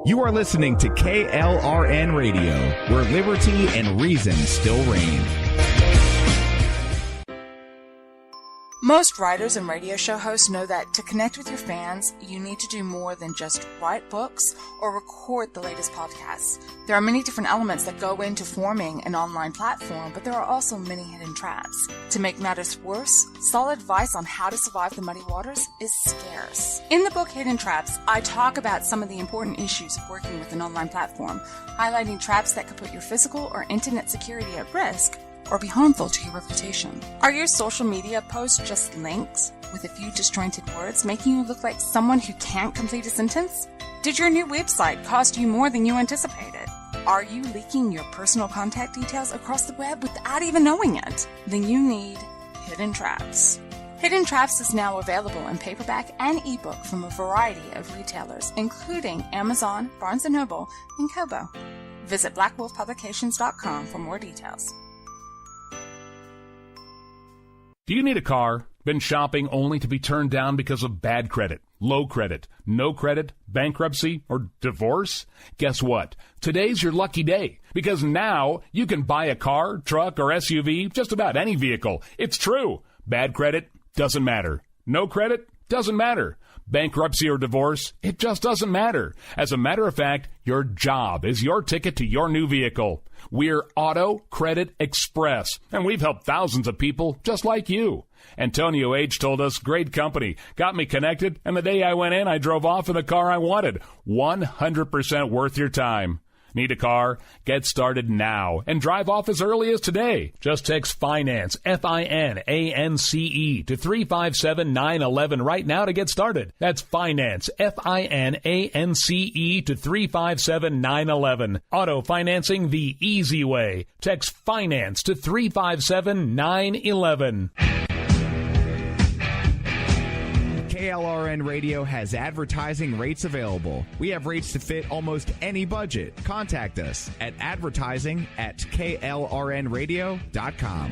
You are listening to KLRN Radio, where liberty and reason still reign. Most writers and radio show hosts know that to connect with your fans, you need to do more than just write books or record the latest podcasts. There are many different elements that go into forming an online platform, but there are also many hidden traps. To make matters worse, solid advice on how to survive the muddy waters is scarce. In the book Hidden Traps, I talk about some of the important issues of working with an online platform, highlighting traps that could put your physical or internet security at risk, or be harmful to your reputation. Are your social media posts just links with a few disjointed words, making you look like someone who can't complete a sentence? Did your new website cost you more than you anticipated? Are you leaking your personal contact details across the web without even knowing it? Then you need Hidden Traps. Hidden Traps is now available in paperback and ebook from a variety of retailers, including Amazon, Barnes & Noble, and Kobo. Visit blackwolfpublications.com for more details. Do you need a car? Been shopping only to be turned down because of bad credit, low credit, no credit, bankruptcy, or divorce? Guess what? Today's your lucky day, because now you can buy a car, truck, or SUV, just about any vehicle. It's true. Bad credit doesn't matter. No credit doesn't matter. Bankruptcy or divorce, it just doesn't matter. As a matter of fact, your job is your ticket to your new vehicle. We're Auto Credit Express, and we've helped thousands of people just like you. Antonio H. told us, great company, got me connected, and the day I went in, I drove off in the car I wanted. 100% worth your time. Need a car? Get started now and drive off as early as today. Just text FINANCE, FINANCE, to 357-911 right now to get started. That's FINANCE, FINANCE, to 357-911. Auto financing the easy way. Text FINANCE to 357-911. KLRN Radio has advertising rates available. We have rates to fit almost any budget. Contact us at advertising@klrnradio.com.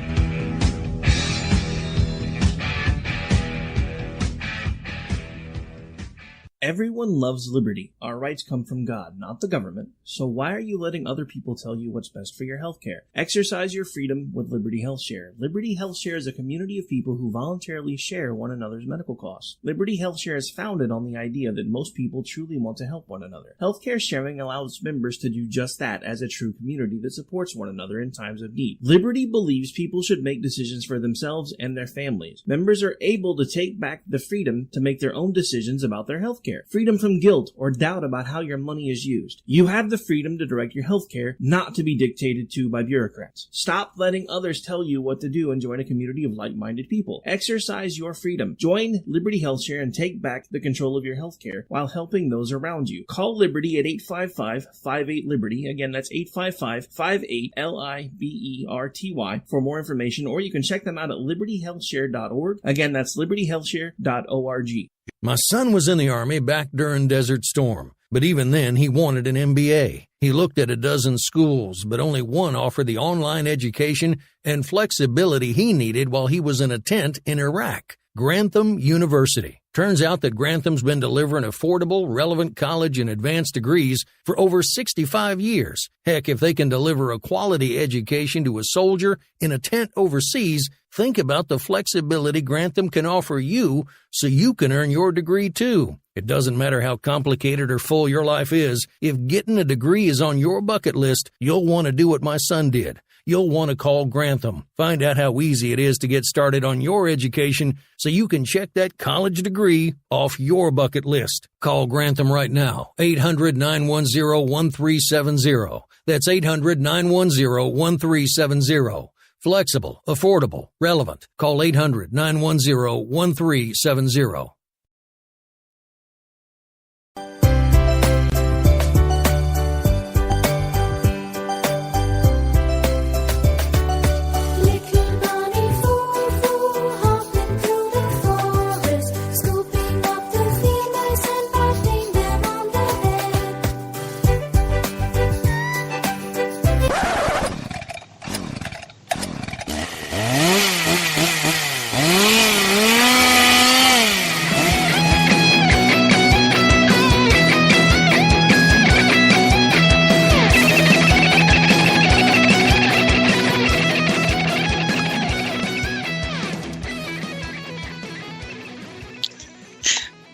Everyone loves liberty. Our rights come from God, not the government. So why are you letting other people tell you what's best for your health care? Exercise your freedom with Liberty Health Share. Liberty Health Share is a community of people who voluntarily share one another's medical costs. Liberty Health Share is founded on the idea that most people truly want to help one another. Healthcare sharing allows members to do just that as a true community that supports one another in times of need. Liberty believes people should make decisions for themselves and their families. Members are able to take back the freedom to make their own decisions about their health care. Freedom from guilt or doubt about how your money is used. You have the freedom to direct your health care, not to be dictated to by bureaucrats. Stop letting others tell you what to do and join a community of like-minded people. Exercise your freedom. Join Liberty Health Share and take back the control of your health care while helping those around you. Call Liberty at 855-58-LIBERTY. Again, that's 855-58-LIBERTY for more information, or you can check them out at libertyhealthshare.org. Again, that's libertyhealthshare.org. My son was in the Army back during Desert Storm, but even then he wanted an MBA. He looked at a dozen schools, but only one offered the online education and flexibility he needed while he was in a tent in Iraq. Grantham University. Turns out that Grantham's been delivering affordable, relevant college and advanced degrees for over 65 years. Heck, if they can deliver a quality education to a soldier in a tent overseas, think about the flexibility Grantham can offer you so you can earn your degree too. It doesn't matter how complicated or full your life is, if getting a degree is on your bucket list, you'll want to do what my son did. You'll want to call Grantham. Find out how easy it is to get started on your education so you can check that college degree off your bucket list. Call Grantham right now, 800-910-1370. That's 800-910-1370. Flexible, affordable, relevant. Call 800-910-1370.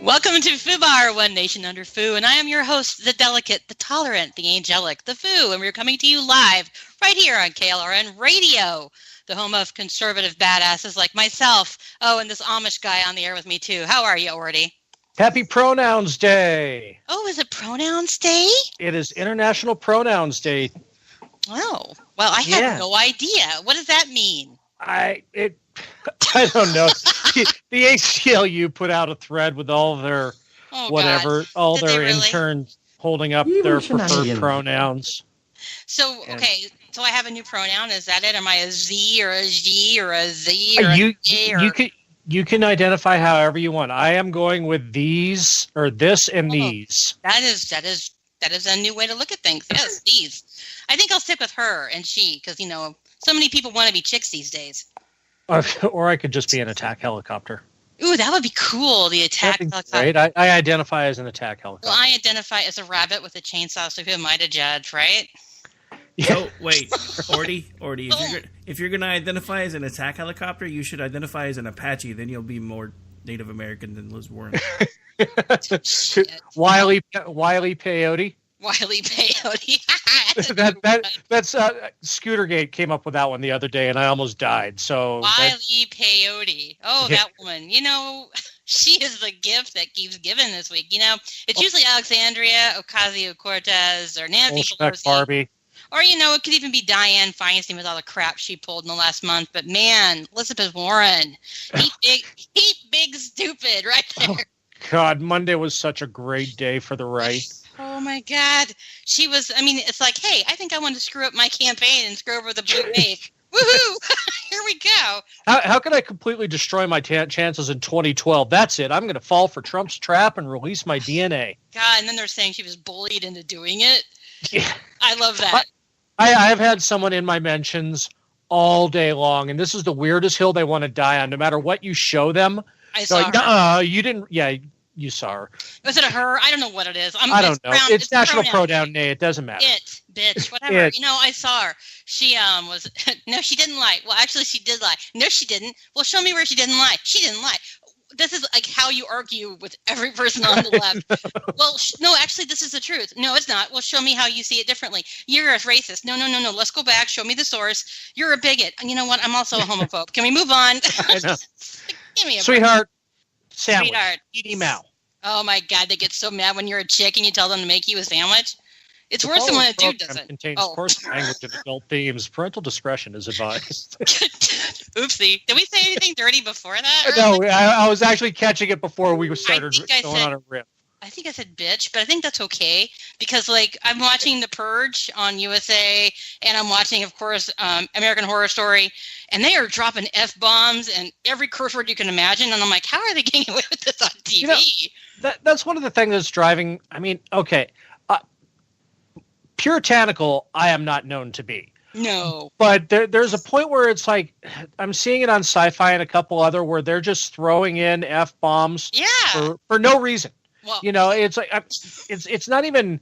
Welcome to FOOBAR, One Nation Under Foo, and I am your host, the delicate, the tolerant, the angelic, the Foo, and we're coming to you live right here on KLRN Radio, the home of conservative badasses like myself. Oh, and this Amish guy on the air with me, too. How are you, Orty? Happy Pronouns Day. Oh, is it Pronouns Day? It is International Pronouns Day. Oh, well, I had no idea. What does that mean? I don't know. The ACLU put out a thread with all their interns holding up their preferred pronouns. So, okay, so I have a new pronoun. Is that it? Am I a Z or a G or a Z or a J? Or... You can identify however you want. I am going with these or this and these. That is a new way to look at things. Yes, these. I think I'll stick with her and she because, you know, so many people want to be chicks these days. Or I could just be an attack helicopter. Ooh, that would be cool, the attack helicopter. Great. I identify as an attack helicopter. Well, I identify as a rabbit with a chainsaw, so who am I to judge, right? So, wait, Orty, if you're going to identify as an attack helicopter, you should identify as an Apache. Then you'll be more Native American than Liz Warren. Wile Peyote. Wile Peyote. That's Scootergate came up with that one the other day, and I almost died. So Wile Peyote. Oh, yeah. That woman. You know, she is the gift that keeps giving this week. You know, it's usually Alexandria Ocasio-Cortez or Nancy Pelosi. Barbie. Or, you know, it could even be Dianne Feinstein with all the crap she pulled in the last month. But, man, Elizabeth Warren, heat big stupid right there. Oh, God, Monday was such a great day for the right. Oh, my God. She was, I mean, it's like, hey, I think I want to screw up my campaign and screw over the blue wave. Woohoo! Here we go. How can I completely destroy my chances in 2012? That's it. I'm going to fall for Trump's trap and release my DNA. God, and then they're saying she was bullied into doing it. Yeah. I love that. I've had someone in my mentions all day long, and this is the weirdest hill they want to die on. No matter what you show them, I saw her. You didn't. Yeah, you saw her. Was it a her? I don't know what it is. I don't know. It's National Pronoun Day. It doesn't matter. Bitch, whatever. You know, I saw her. She was. No, she didn't lie. Well, actually, she did lie. No, she didn't. Well, show me where she didn't lie. She didn't lie. This is like how you argue with every person on the left. Well, no, actually, this is the truth. No, it's not. Well, show me how you see it differently. You're a racist. No. Let's go back. Show me the source. You're a bigot. And you know what? I'm also a homophobe. Can we move on? I know. Give me a Sweetheart. Sandwich. Sweetheart. Edie Mao. Oh, my God. They get so mad when you're a chick and you tell them to make you a sandwich. It's worse than when a dude does it. Contains coarse language and adult themes. Parental discretion is advised. Oopsie. Did we say anything dirty before that? No, I was actually catching it before we started going on a rip. I think I said bitch, but I think that's okay because, like, I'm watching The Purge on USA, and I'm watching, of course, American Horror Story, and they are dropping F-bombs and every curse word you can imagine, and I'm like, how are they getting away with this on TV? You know, that's one of the things that's driving. I mean, okay. Puritanical, I am not known to be. No. But there's a point where it's like, I'm seeing it on Sci-Fi and a couple other where they're just throwing in F-bombs for no reason. Well, you know, it's like, it's not even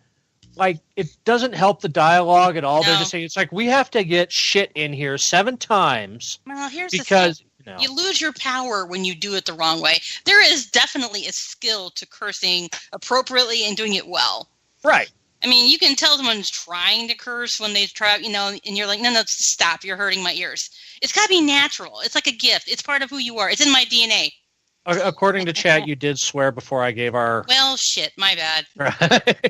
like, it doesn't help the dialogue at all. No. They're just saying, it's like, we have to get shit in here 7 times. Well, here's the thing. You lose your power when you do it the wrong way. There is definitely a skill to cursing appropriately and doing it well. Right. I mean, you can tell someone's trying to curse when they try, you know, and you're like, no, stop. You're hurting my ears. It's got to be natural. It's like a gift. It's part of who you are. It's in my DNA. According to chat, you did swear before I gave our... Well, shit. My bad. Right.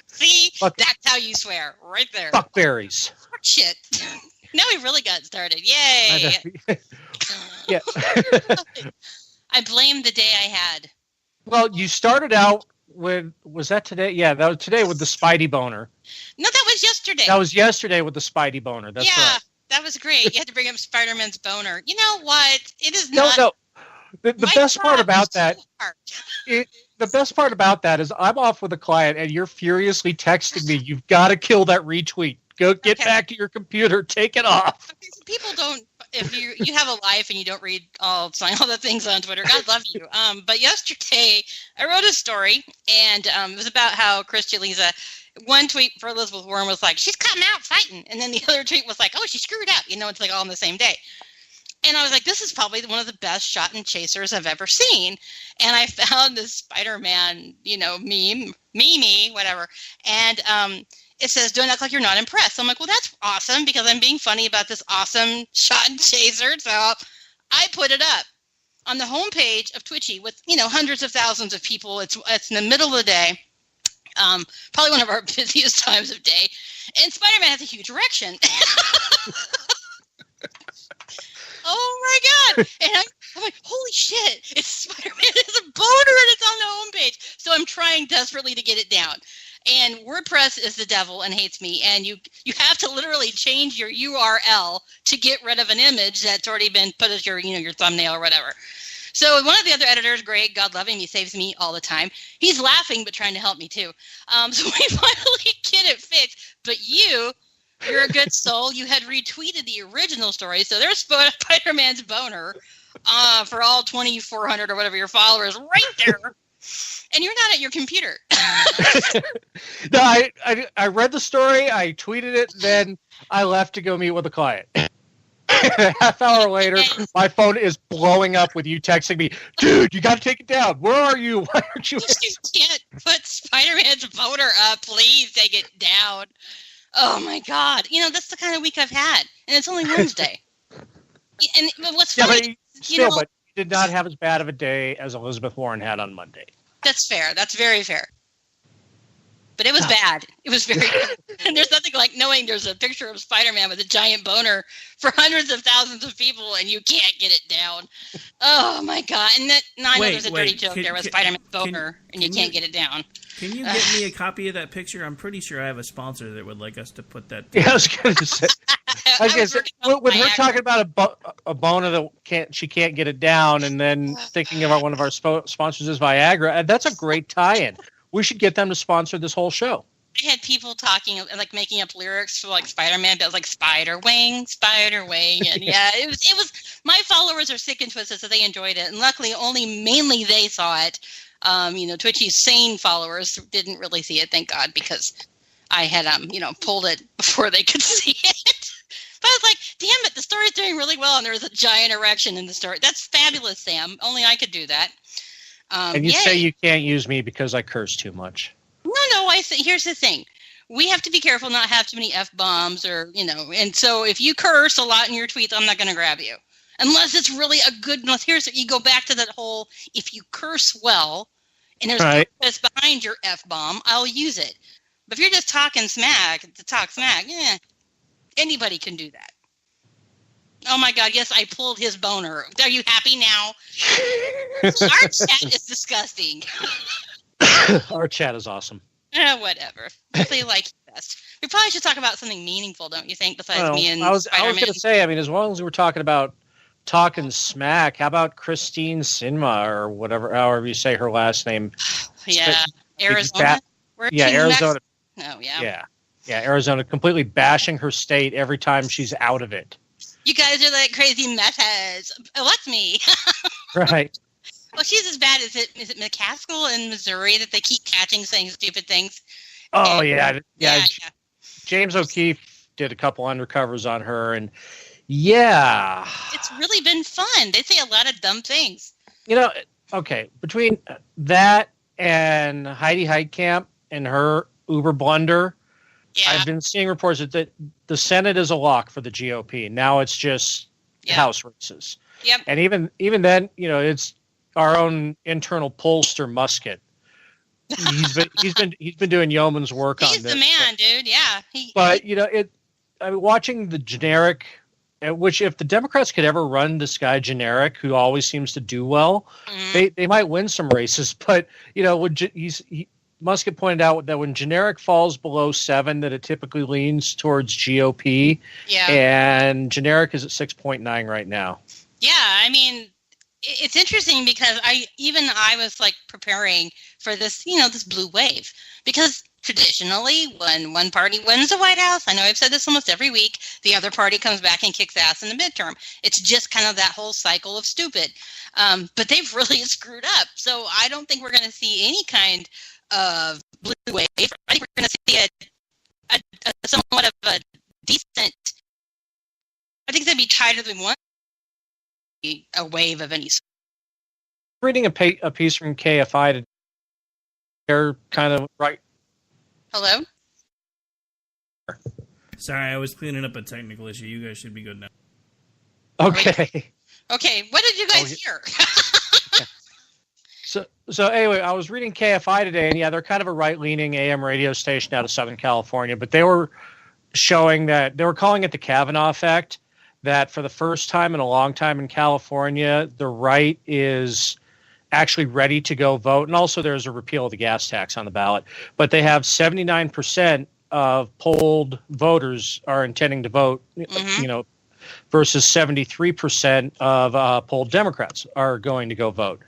See? That's how you swear. Right there. Fuckberries. Shit. Now we really got started. Yay. Yeah. I blame the day I had. Well, you started out... was that today? Yeah, that was today with the Spidey boner. No, that was yesterday. That was yesterday with the Spidey boner. That's right. Yeah, that was great. You had to bring up Spider-Man's boner. You know what? It is not. No. The best part about that. The best part about that is I'm off with a client and you're furiously texting me. You've got to kill that retweet. Go get back to your computer. Take it off. People don't. If you have a life and you don't read all the things on Twitter, God love you. But yesterday I wrote a story, and it was about how Christian Lisa. One tweet for Elizabeth Warren was like, "She's coming out fighting," and then the other tweet was like, "Oh, she screwed up." You know, it's like all on the same day. And I was like, this is probably one of the best shot and chasers I've ever seen. And I found this Spider-Man, meme, whatever. And it says, don't act like you're not impressed. So I'm like, well, that's awesome because I'm being funny about this awesome shot and chaser. So I put it up on the homepage of Twitchy with, hundreds of thousands of people. It's in the middle of the day. Probably one of our busiest times of day. And Spider-Man has a huge erection. Oh my God. And I'm like, holy shit, it's Spider-Man. It's a boner and it's on the homepage. So I'm trying desperately to get it down. And WordPress is the devil and hates me. And you have to literally change your URL to get rid of an image that's already been put as your, your thumbnail or whatever. So one of the other editors, Greg, God love him, he saves me all the time. He's laughing but trying to help me too. So we finally get it fixed. But you're a good soul. You had retweeted the original story. So there's Spider-Man's boner for all 2,400 or whatever your followers right there. And you're not at your computer. No, I read the story. I tweeted it. Then I left to go meet with a client. A half hour later, my phone is blowing up with you texting me, dude, you got to take it down. Where are you? Why aren't you? You can't put Spider-Man's boner up. Please take it down. Oh, my God. That's the kind of week I've had. And it's only Wednesday. And what's funny, but you did not have as bad of a day as Elizabeth Warren had on Monday. That's fair. That's very fair. But it was bad. It was very bad. And there's nothing like knowing there's a picture of Spider-Man with a giant boner for hundreds of thousands of people and you can't get it down. Oh, my God. And I know there's a dirty joke there with Spider-Man's boner and you can't get it down. Can you get me a copy of that picture? I'm pretty sure I have a sponsor that would like us to put that. Yeah, I was going to say. With her talking about a boner that she can't get it down, and then thinking about one of our sponsors is Viagra, that's a great tie-in. We should get them to sponsor this whole show. I had people talking, like making up lyrics for like Spider-Man, but it was like Spider Wing, and yeah, it was. My followers are sick and twisted, so they enjoyed it, and luckily, mainly they saw it. Twitchy's sane followers didn't really see it, thank God, because I had pulled it before they could see it. But I was like, damn it, the story's doing really well, and there was a giant erection in the story. That's fabulous, Sam. Only I could do that. And you say you can't use me because I curse too much. No, here's the thing. We have to be careful not have too many F-bombs and so if you curse a lot in your tweets, I'm not going to grab you. Unless it's really you go back to that whole, if you curse well, and there's purpose behind your F-bomb, I'll use it. But if you're just talking smack, to talk smack, anybody can do that. Oh my God, yes, I pulled his boner. Are you happy now? Our chat is disgusting. Our chat is awesome. Whatever. They like it best. We probably should talk about something meaningful, don't you think, besides me and I was Spider-Man? going to say, as long as we're talking about talking smack, how about Christine Sinma or however you say her last name? Yeah, Arizona? Arizona. Oh, yeah. Yeah, Arizona completely bashing her state every time she's out of it. You guys are like crazy meth heads. Elect me. Right. Well, she's as bad as is it McCaskill in Missouri that they keep catching saying stupid things? Oh, yeah. James O'Keefe did a couple undercovers on her, and yeah. It's really been fun. They say a lot of dumb things. Okay, between that and Heidi Heitkamp and her Uber blunder, I've been seeing reports that the Senate is a lock for the GOP. Now it's just House races. Yep. And even then, it's our own internal pollster Musket. He's been doing yeoman's work on this. He's the man, dude. Yeah. But watching the generic, which if the Democrats could ever run this guy generic, who always seems to do well, they might win some races. But Musket pointed out that when generic falls below 7, that it typically leans towards GOP. Yeah. And generic is at 6.9 right now. Yeah, it's interesting because I was like preparing for this, this blue wave, because traditionally when one party wins the White House, I know I've said this almost every week, the other party comes back and kicks ass in the midterm. It's just kind of that whole cycle of stupid. But they've really screwed up. So I don't think we're going to see any kind of blue wave. I think we're going to see a somewhat of a decent. I think it's going to be tighter than one. a wave of any sort. Reading a piece from KFI today. They're kind of right. Hello? Sorry, I was cleaning up a technical issue. You guys should be good now. Okay. Okay, what did you guys hear? So anyway, I was reading KFI today, and they're kind of a right-leaning AM radio station out of Southern California, but they were showing that they were calling it the Kavanaugh effect, that for the first time in a long time in California, the right is actually ready to go vote. And also there's a repeal of the gas tax on the ballot. But they have 79% of polled voters are intending to vote, versus 73% of polled Democrats are going to go vote.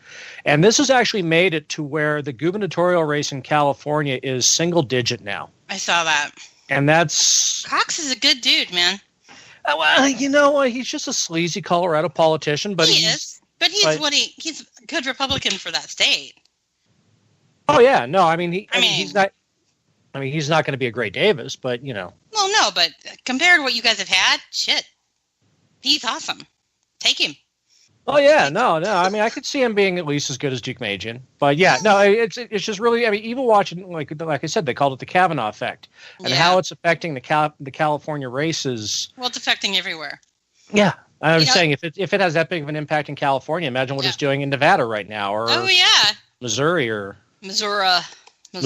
And this has actually made it to where the gubernatorial race in California is single digit now. I saw that. And that's... Cox is a good dude, man. Well, he's just a sleazy Colorado politician, but he's a good Republican for that state. Oh yeah, no, he's not. I mean, he's not going to be a Gray Davis, but Well, no, but compared to what you guys have had, shit, he's awesome. Take him. Oh yeah, no. I mean, I could see him being at least as good as Duke Majan, but yeah, no, it's just really. I mean, even watching, like I said, they called it the Kavanaugh effect, and how it's affecting the California races. Well, it's affecting everywhere. Yeah. I'm saying if it has that big of an impact in California, imagine what it's doing in Nevada right now, or Missouri, or Missouri, no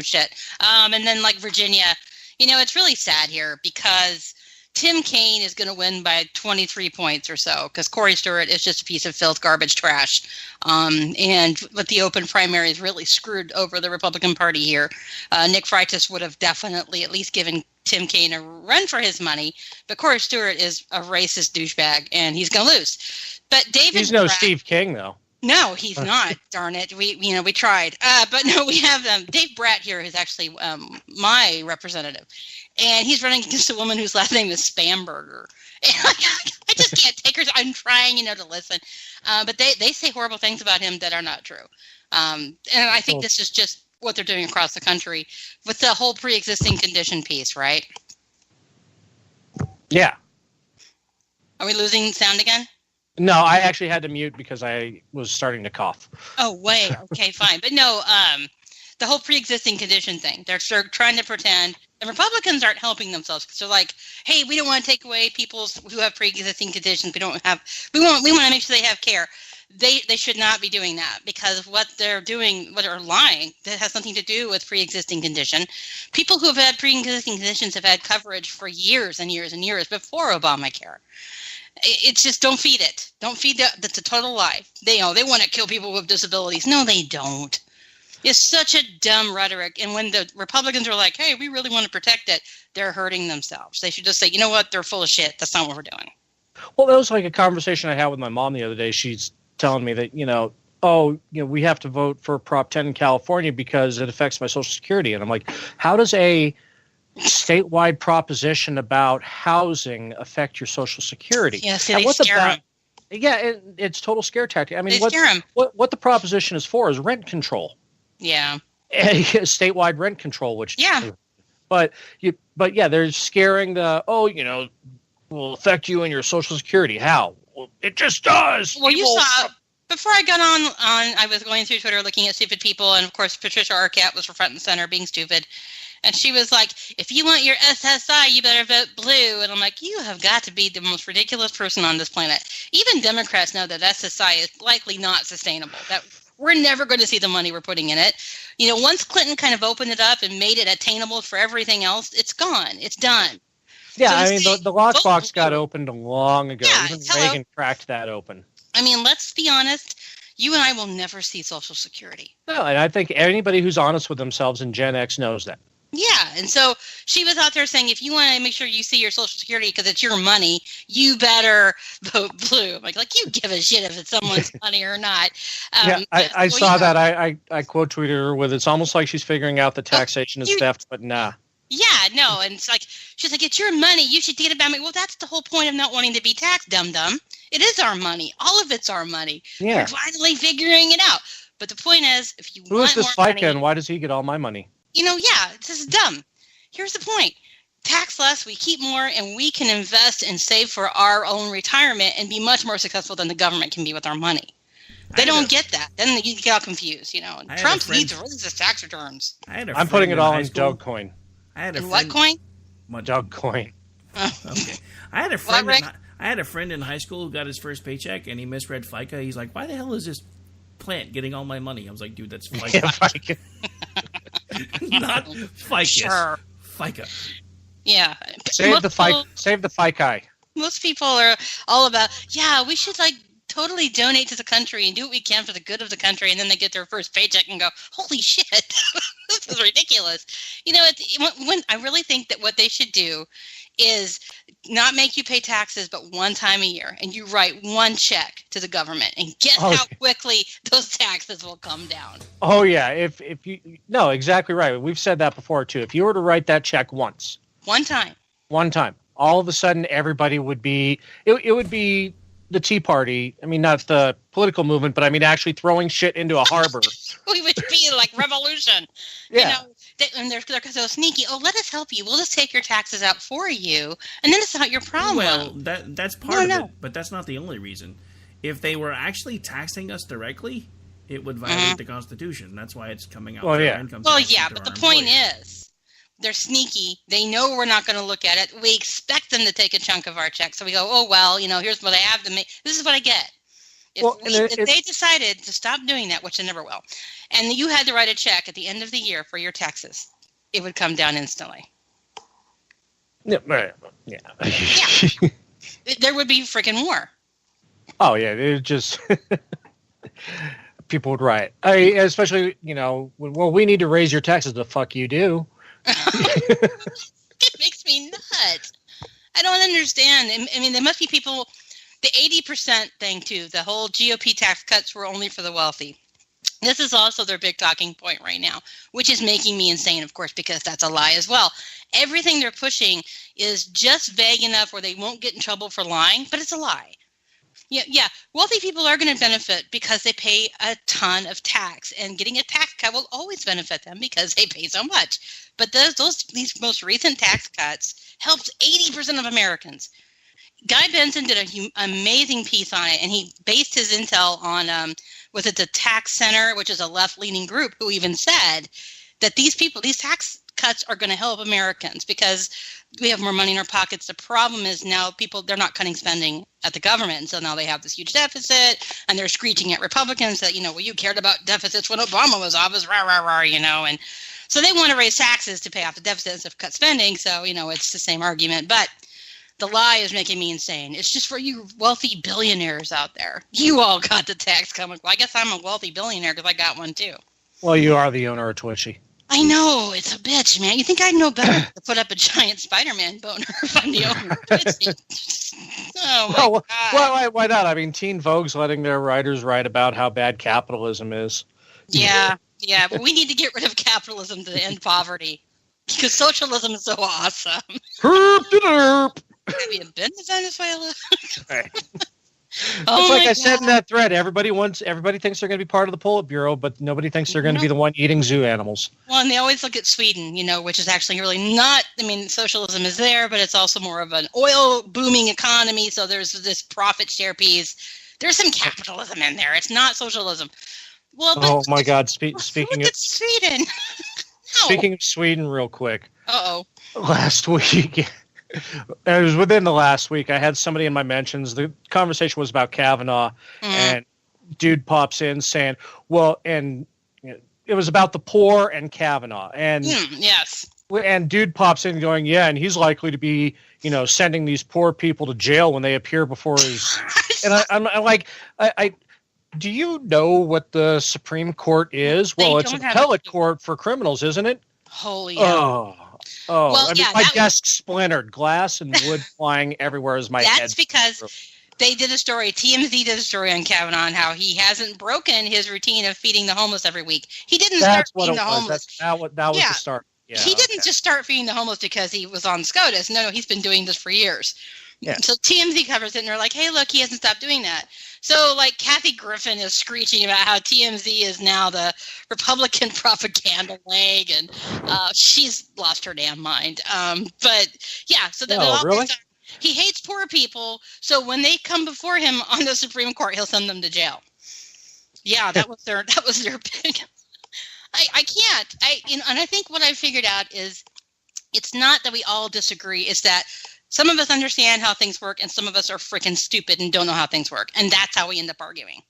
shit. And then like Virginia, it's really sad here because Tim Kaine is going to win by 23 points or so because Corey Stewart is just a piece of filth, garbage, trash. And with the open primaries really screwed over the Republican Party here. Nick Freitas would have definitely at least given Tim Kaine a run for his money, but Corey Stewart is a racist douchebag, and he's going to lose. But he's no Steve King, though. No, he's not. Darn it, we tried. But no, we have Dave Bratt here, who's actually my representative, and he's running against a woman whose last name is Spamberger. And I just can't take her. I'm trying, to listen, but they say horrible things about him that are not true. And I think this is just what they're doing across the country with the whole pre-existing condition piece, right? Yeah. Are we losing sound again? No, I actually had to mute because I was starting to cough. Oh, wait. Okay, fine. But no, the whole pre-existing condition thing, they're trying to pretend, and Republicans aren't helping themselves because they're like, hey, we don't want to take away people who have pre-existing conditions. We want to make sure they have care. They should not be doing that because what they're doing, what they're lying, that has nothing to do with pre-existing condition. People who have had pre-existing conditions have had coverage for years and years and years before Obamacare. It's just don't feed it. Don't feed that's a total lie. They want to kill people with disabilities. No, they don't. It's such a dumb rhetoric. And when the Republicans are like, hey, we really want to protect it, they're hurting themselves. They should just say, you know what? They're full of shit. That's not what we're doing. Well, that was like a conversation I had with my mom the other day. She's telling me that, we have to vote for Prop 10 in California because it affects my Social Security. And I'm like, how does a statewide proposition about housing affect your Social Security? Yeah, see, they scare them. Yeah, it's total scare tactic. I mean, scare what the proposition is for is rent control. Yeah. Statewide rent control, which but yeah, they're scaring will affect you and your Social Security. How? Well, it just does. Well, you saw before I got on, I was going through Twitter looking at stupid people, and of course Patricia Arquette was front and center being stupid. And she was like, if you want your SSI, you better vote blue. And I'm like, you have got to be the most ridiculous person on this planet. Even Democrats know that SSI is likely not sustainable, that we're never going to see the money we're putting in it. Once Clinton kind of opened it up and made it attainable for everything else, it's gone. It's done. Yeah, so the lockbox got opened long ago. Yeah, even Reagan cracked that open. I mean, let's be honest. You and I will never see Social Security. No, and I think anybody who's honest with themselves in Gen X knows that. Yeah, and so she was out there saying, if you want to make sure you see your Social Security because it's your money, you better vote blue. I'm like you give a shit if it's someone's money or not. I saw that. I quote tweeted her with, it's almost like she's figuring out that taxation is theft, but nah. Yeah, no, and it's like, she's like, it's your money. You should get it back. Well, that's the whole point of not wanting to be taxed, dum-dum. It is our money. All of it's our money. Yeah. We're finally figuring it out. But the point is, if you Who want is this more FICA money, and why does he get all my money? yeah, this is dumb. Here's the point. tax less, we keep more, and we can invest and save for our own retirement and be much more successful than the government can be with our money. They don't get that. Then you get all confused, you know. Trump needs to raise his tax returns. I'm putting it all in Dogecoin. What coin? Dogecoin. Oh. Okay. I had a friend in high school who got his first paycheck, and he misread FICA. He's like, "Why the hell is this plant getting all my money?" I was like, "Dude, that's FICA." Yeah, FICA. Not ficus. Sure. FICA. Yeah. Save the FICA. Most people are all about, we should totally donate to the country and do what we can for the good of the country, and then they get their first paycheck and go, holy shit, this is ridiculous. You know, when I really think that what they should do is not make you pay taxes but one time a year, and you write one check to the government, and guess how quickly those taxes will come down. Oh yeah, if you no, exactly right. We've said that before too. If you were to write that check one time, all of a sudden everybody would be it would be the Tea Party. I mean, not the political movement, but I mean actually throwing shit into a harbor. We would be like revolution. Yeah. You know, and they're so sneaky. Oh, let us help you. We'll just take your taxes out for you, and then it's not your problem. Well, that's part of it, but that's not the only reason. If they were actually taxing us directly, it would violate the Constitution. That's why it's coming out. Well, yeah. But the point is, they're sneaky. They know we're not going to look at it. We expect them to take a chunk of our check, so we go, oh well, here's what I have to make. This is what I get. If they decided to stop doing that, which they never will, and you had to write a check at the end of the year for your taxes, it would come down instantly. Yeah. There would be freaking war. Oh yeah, it just people would riot. Especially well, we need to raise your taxes. The fuck you do. It makes me nuts. I don't understand. I mean, there must be people. The 80% thing, too, the whole GOP tax cuts were only for the wealthy. This is also their big talking point right now, which is making me insane, of course, because that's a lie as well. Everything they're pushing is just vague enough where they won't get in trouble for lying, but it's a lie. Yeah. Wealthy people are going to benefit because they pay a ton of tax, and getting a tax cut will always benefit them because they pay so much. But these most recent tax cuts helped 80% of Americans. Guy Benson did an amazing piece on it, and he based his intel on, the Tax Center, which is a left-leaning group, who even said that these tax cuts are going to help Americans because we have more money in our pockets. The problem is now they're not cutting spending at the government, and so now they have this huge deficit, and they're screeching at Republicans that, you cared about deficits when Obama was office, and so they want to raise taxes to pay off the deficits of cut spending, so, it's the same argument, but the lie is making me insane. It's just for you wealthy billionaires out there. You all got the tax coming. Well, I guess I'm a wealthy billionaire because I got one too. Well, you are the owner of Twitchy. I know. It's a bitch, man. You think I'd know better to put up a giant Spider-Man boner if I'm the owner of Twitchy? Oh, my God. Well, why not? I mean, Teen Vogue's letting their writers write about how bad capitalism is. Yeah, but we need to get rid of capitalism to end poverty because socialism is so awesome. Herp. Have you been to Venezuela? It's like I said in that thread. Everybody thinks they're going to be part of the Politburo, but nobody thinks they're going to be the one eating zoo animals. Well, and they always look at Sweden, which is actually really not. I mean, socialism is there, but it's also more of an oil booming economy. So there's this profit share piece. There's some capitalism in there. It's not socialism. Well, oh my God! Speaking of Sweden. Speaking of Sweden, real quick. Last week. It was within the last week. I had somebody in my mentions. The conversation was about Kavanaugh, and dude pops in saying, well, and it was about the poor and Kavanaugh. And yes. And dude pops in going, yeah, and he's likely to be, sending these poor people to jail when they appear before his. And I'm like, do you know what the Supreme Court is? Well, it's an appellate court for criminals, isn't it? Holy hell. Oh, well, my desk splintered, glass and wood flying everywhere as my head. That's because they did a story, TMZ did a story on Kavanaugh and how he hasn't broken his routine of feeding the homeless every week. He didn't start feeding the homeless. That was the start. Yeah, he didn't just start feeding the homeless because he was on SCOTUS. No, he's been doing this for years. Yeah. So TMZ covers it, and they're like, hey, look, he hasn't stopped doing that. So, like, Kathy Griffin is screeching about how TMZ is now the Republican propaganda leg, and she's lost her damn mind. But, yeah, so really? He hates poor people, so when they come before him on the Supreme Court, he'll send them to jail. Yeah, that was their big. I can't. And I think what I figured out is it's not that we all disagree. It's that some of us understand how things work, and some of us are freaking stupid and don't know how things work, and that's how we end up arguing.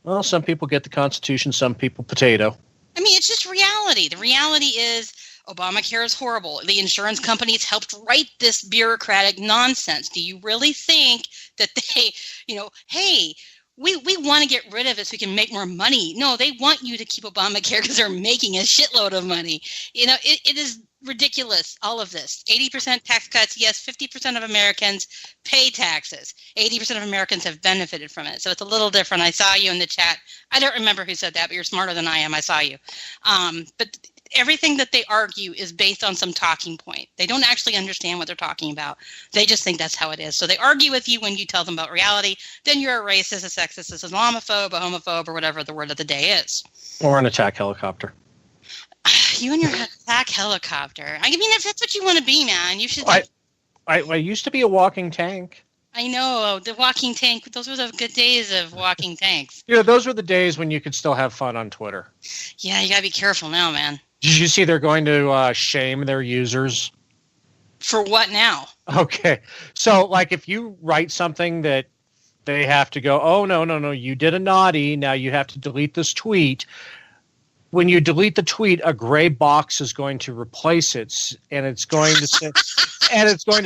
Well, some people get the Constitution, some people potato. I mean, it's just reality. The reality is Obamacare is horrible. The insurance companies helped write this bureaucratic nonsense. Do you really think that they, hey, we want to get rid of it so we can make more money? No, they want you to keep Obamacare because they're making a shitload of money. It is ridiculous, all of this. 80% tax cuts. Yes, 50% of Americans pay taxes. 80% of Americans have benefited from it. So it's a little different. I saw you in the chat. I don't remember who said that, but you're smarter than I am. I saw you. But everything that they argue is based on some talking point. They don't actually understand what they're talking about. They just think that's how it is. So they argue with you when you tell them about reality. Then you're a racist, a sexist, a Islamophobe, a homophobe, or whatever the word of the day is. Or an attack helicopter. You and your attack helicopter. I mean, if that's what you want to be, man, you should. I used to be a walking tank. I know, the walking tank. Those were the good days of walking tanks. Those were the days when you could still have fun on Twitter. Yeah, you got to be careful now, man. Did you see they're going to shame their users? For what now? Okay. So, like, if you write something that they have to go, oh, no, you did a naughty, now you have to delete this tweet. When you delete the tweet, a gray box is going to replace it, and it's going to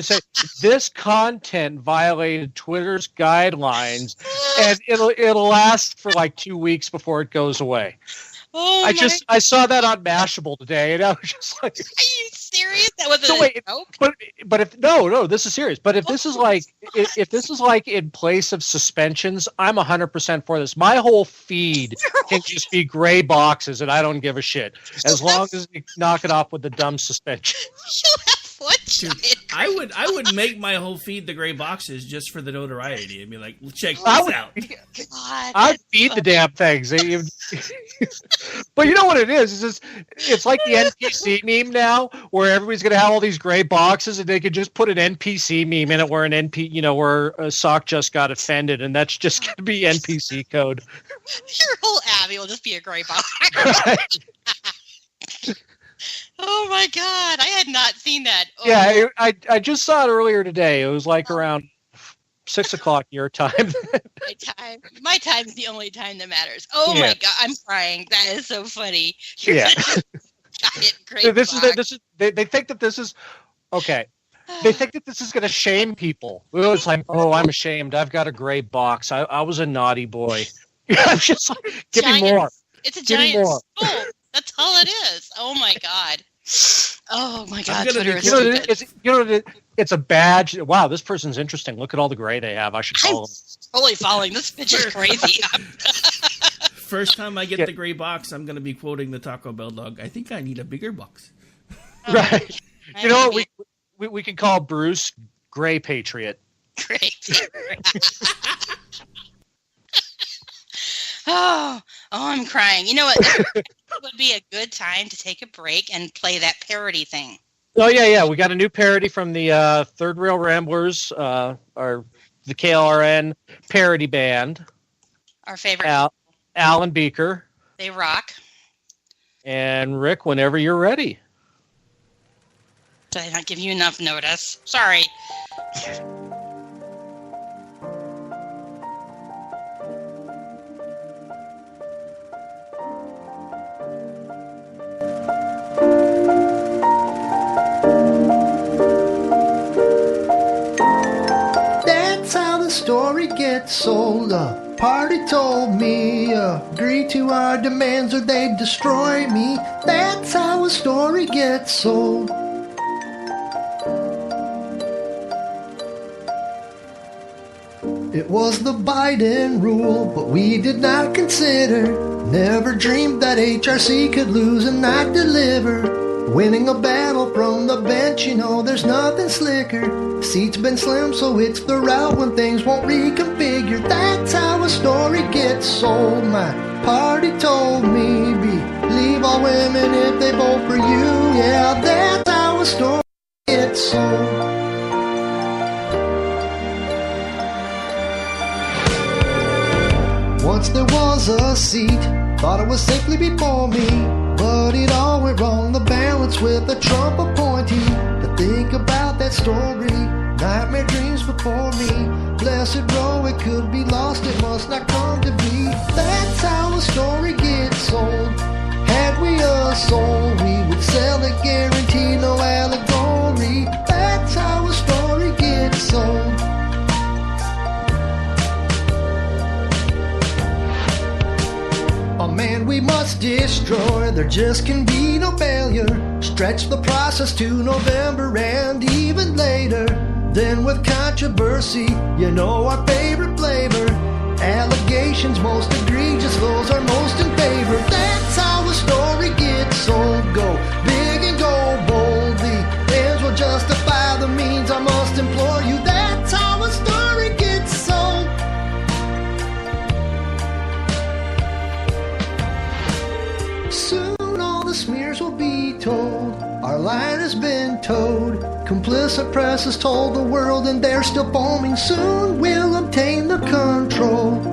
say, this content violated Twitter's guidelines, and it'll last for like 2 weeks before it goes away. Oh, I saw that on Mashable today, and I was just like, "Are you serious? That wasn't a joke." But if no, this is serious. But if this is like in place of suspensions, I'm 100% for this. My whole feed can just be gray boxes, and I don't give a shit as long as you knock it off with the dumb suspension. I would make my whole feed the gray boxes just for the notoriety. I'd be like, check this out. I'd feed the damn things. But you know what it is? It's like the NPC meme now, where everybody's going to have all these gray boxes, and they could just put an NPC meme in it where a sock just got offended, and that's just going to be NPC code. Your whole Abby will just be a gray box. Oh my God! I had not seen that. Oh. Yeah, I just saw it earlier today. It was like around 6 o'clock your time. My time is the only time that matters. Oh my God! I'm crying. That is so funny. Yeah. Great. They think that this is okay. They think that this is going to shame people. It's like, oh, I'm ashamed. I've got a gray box. I was a naughty boy. I'm just like, give me more. It's a giant skull. That's all it is. Oh my God. Oh my God. Twitter is it's a badge. Wow, this person's interesting. Look at all the gray they have. I should follow them. Totally following. This bitch is crazy. First time I get the gray box, I'm going to be quoting the Taco Bell dog. I think I need a bigger box. Right. You know what we can call Bruce Gray Patriot. Gray Patriot. Oh, I'm crying. You know what? It would be a good time to take a break and play that parody thing. Oh, yeah. We got a new parody from the Third Rail Ramblers, or the KLRN parody band. Our favorite. Alan Beaker. They rock. And Rick, whenever you're ready. Did I not give you enough notice? Sorry. Story gets sold. A party told me, agree to our demands or they'd destroy me. That's how a story gets sold. It was the Biden rule, but we did not consider. Never dreamed that HRC could lose and not deliver. Winning a battle from the bench, you know there's nothing slicker. Seats been slim, so it's the route when things won't reconfigure. That's how a story gets sold. My party told me, believe all women if they vote for you. Yeah, that's how a story gets sold. Once there was a seat, thought it was safely before me, but it all went wrong, the balance with a Trump appointee. To think about that story, nightmare dreams before me. Blessed row, it could be lost, it must not come to be. That's how a story gets sold. Had we a soul, we would sell it, guarantee no allegory. That's how a story gets sold. A man we must destroy, there just can be no failure. Stretch the process to November and even later. Then with controversy, you know our favorite flavor. Allegations most egregious, those are most in favor. That's how a story gets sold. Go big and go bold, the ends will justify the means. I must implore you, that's how a story gets sold. Soon all the smears will be told. Our line has been towed. Complicit press has told the world and they're still foaming. Soon we'll obtain the control.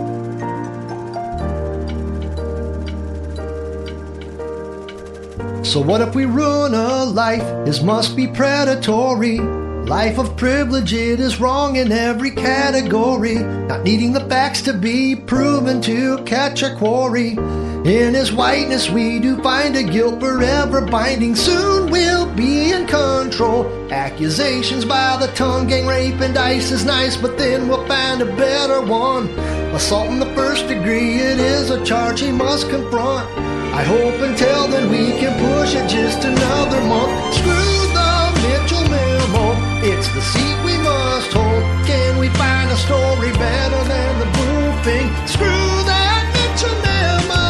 So what if we ruin a life? This must be predatory. Life of privilege, it is wrong in every category. Not needing the facts to be proven to catch a quarry. In his whiteness we do find a guilt forever binding. Soon we'll be in control. Accusations by the tongue, gang rape and ice is nice, but then we'll find a better one. Assault in the first degree, it is a charge he must confront. I hope until then we can push it just another month. Screw the Mitchell memo, it's the seat we must hold. Can we find a story better than the boofing? Screw that Mitchell memo.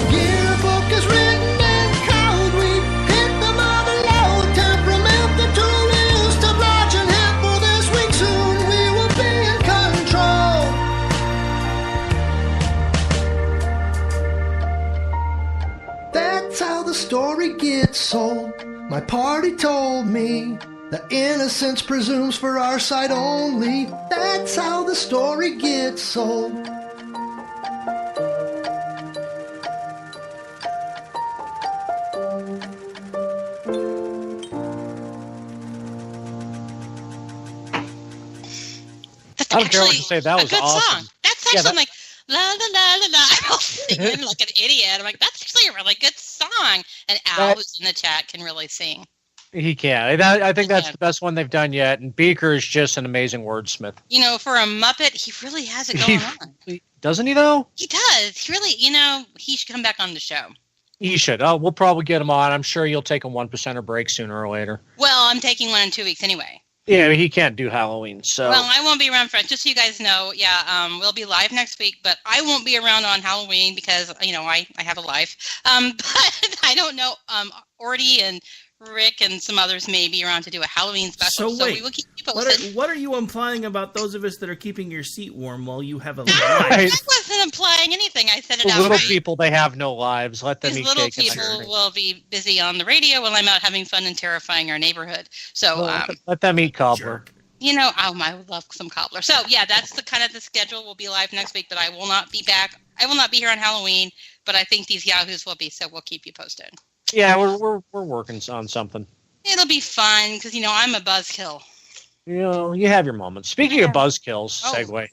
Yearbook is written in code, we hit the mother load. Temperament, the tool is to lodge and hit for this week. Soon we will be in control. That's how the story gets sold. My party told me the innocence presumes for our side only. That's how the story gets sold. I don't care what you say. That was a good awesome. song. That's actually, I'm like, la la la la la. I was singing like an idiot. I'm like, that's actually a really good song. And Al, who's in the chat, can really sing. He can. I think that's the best one they've done yet. And Beaker is just an amazing wordsmith. You know, for a Muppet, he really has it going on. Doesn't he, though? He does. He really, he should come back on the show. He should. Oh, we'll probably get him on. I'm sure you'll take a 1%er break sooner or later. Well, I'm taking one in 2 weeks anyway. Yeah, he can't do Halloween, so... Well, I won't be around for it. Just so you guys know, we'll be live next week, but I won't be around on Halloween because, I have a life. But I don't know, Orty and Rick and some others may be around to do a Halloween special, so we will keep you posted. What are you implying about those of us that are keeping your seat warm while you have a life? I wasn't implying anything. I said it out. Little people, they have no lives. Let them eat little cake. People will be busy on the radio while I'm out having fun and terrifying our neighborhood. So let them eat cobbler. I would love some cobbler. So that's the kind of the schedule. We'll be live next week, but I will not be back. I will not be here on Halloween, but I think these yahoos will be. So we'll keep you posted. Yeah, we're working on something. It'll be fun because I'm a buzzkill. You have your moments. Speaking of buzzkills, segue.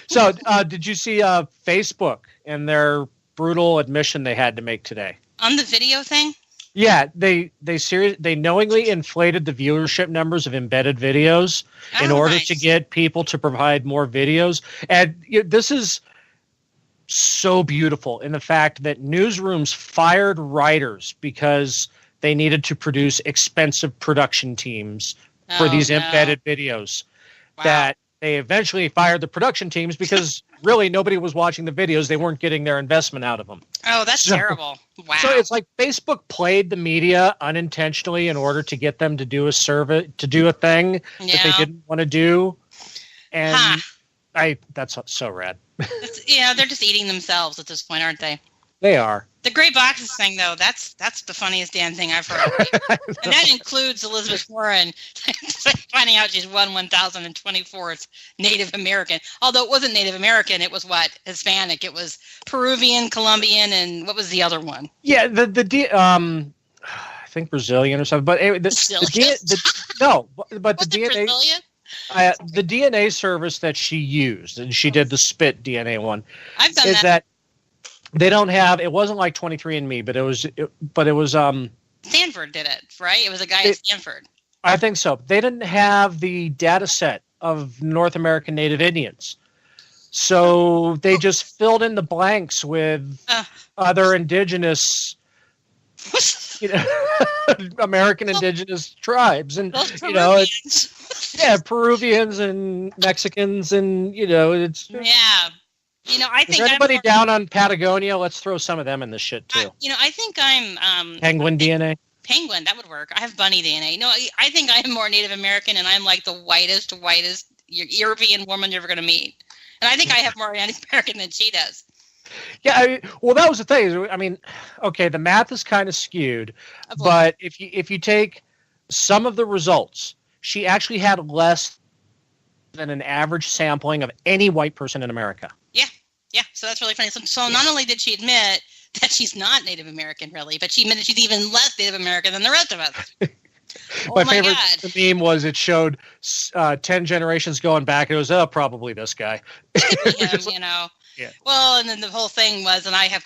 So, did you see Facebook and their brutal admission they had to make today on the video thing? Yeah, they knowingly inflated the viewership numbers of embedded videos in order to get people to provide more videos, and this is so beautiful in the fact that newsrooms fired writers because they needed to produce expensive production teams for these embedded videos. Wow. They eventually fired the production teams because really nobody was watching the videos. They weren't getting their investment out of them. Oh, that's terrible. Wow. So it's like Facebook played the media unintentionally in order to get them to do a survey, to do a thing that they didn't want to do. And that's so rad. They're just eating themselves at this point, aren't they? They are. The gray boxes thing, though, that's the funniest damn thing I've heard. And that includes Elizabeth Warren finding out she's won 1,024th Native American. Although it wasn't Native American, it was Hispanic. It was Peruvian, Colombian, and what was the other one? Yeah, I think Brazilian or something. But the DNA. The DNA service that she used, and she did the spit DNA one. I've done that. They don't have. It wasn't like 23andMe, but it was. Stanford did it, right? It was a guy at Stanford. I think so. They didn't have the data set of North American Native Indians, so they just filled in the blanks with other indigenous, American indigenous tribes, and Peruvians and Mexicans, and it's I think anybody down on Patagonia, let's throw some of them in this shit too. I think I'm Penguin DNA. Penguin, that would work. I have bunny DNA. No, I think I am more Native American, and I'm like the whitest European woman you're ever going to meet. And I think I have more Native American than she does. Yeah, well, that was the thing. I mean, okay, the math is kind of skewed, but if you take some of the results, she actually had less than an average sampling of any white person in America. Yeah, so that's really funny. So not only did she admit that she's not Native American, really, but she admitted she's even less Native American than the rest of us. My favorite meme was it showed 10 generations going back. It was, probably this guy. Him, Yeah. Well, and then the whole thing was, and I had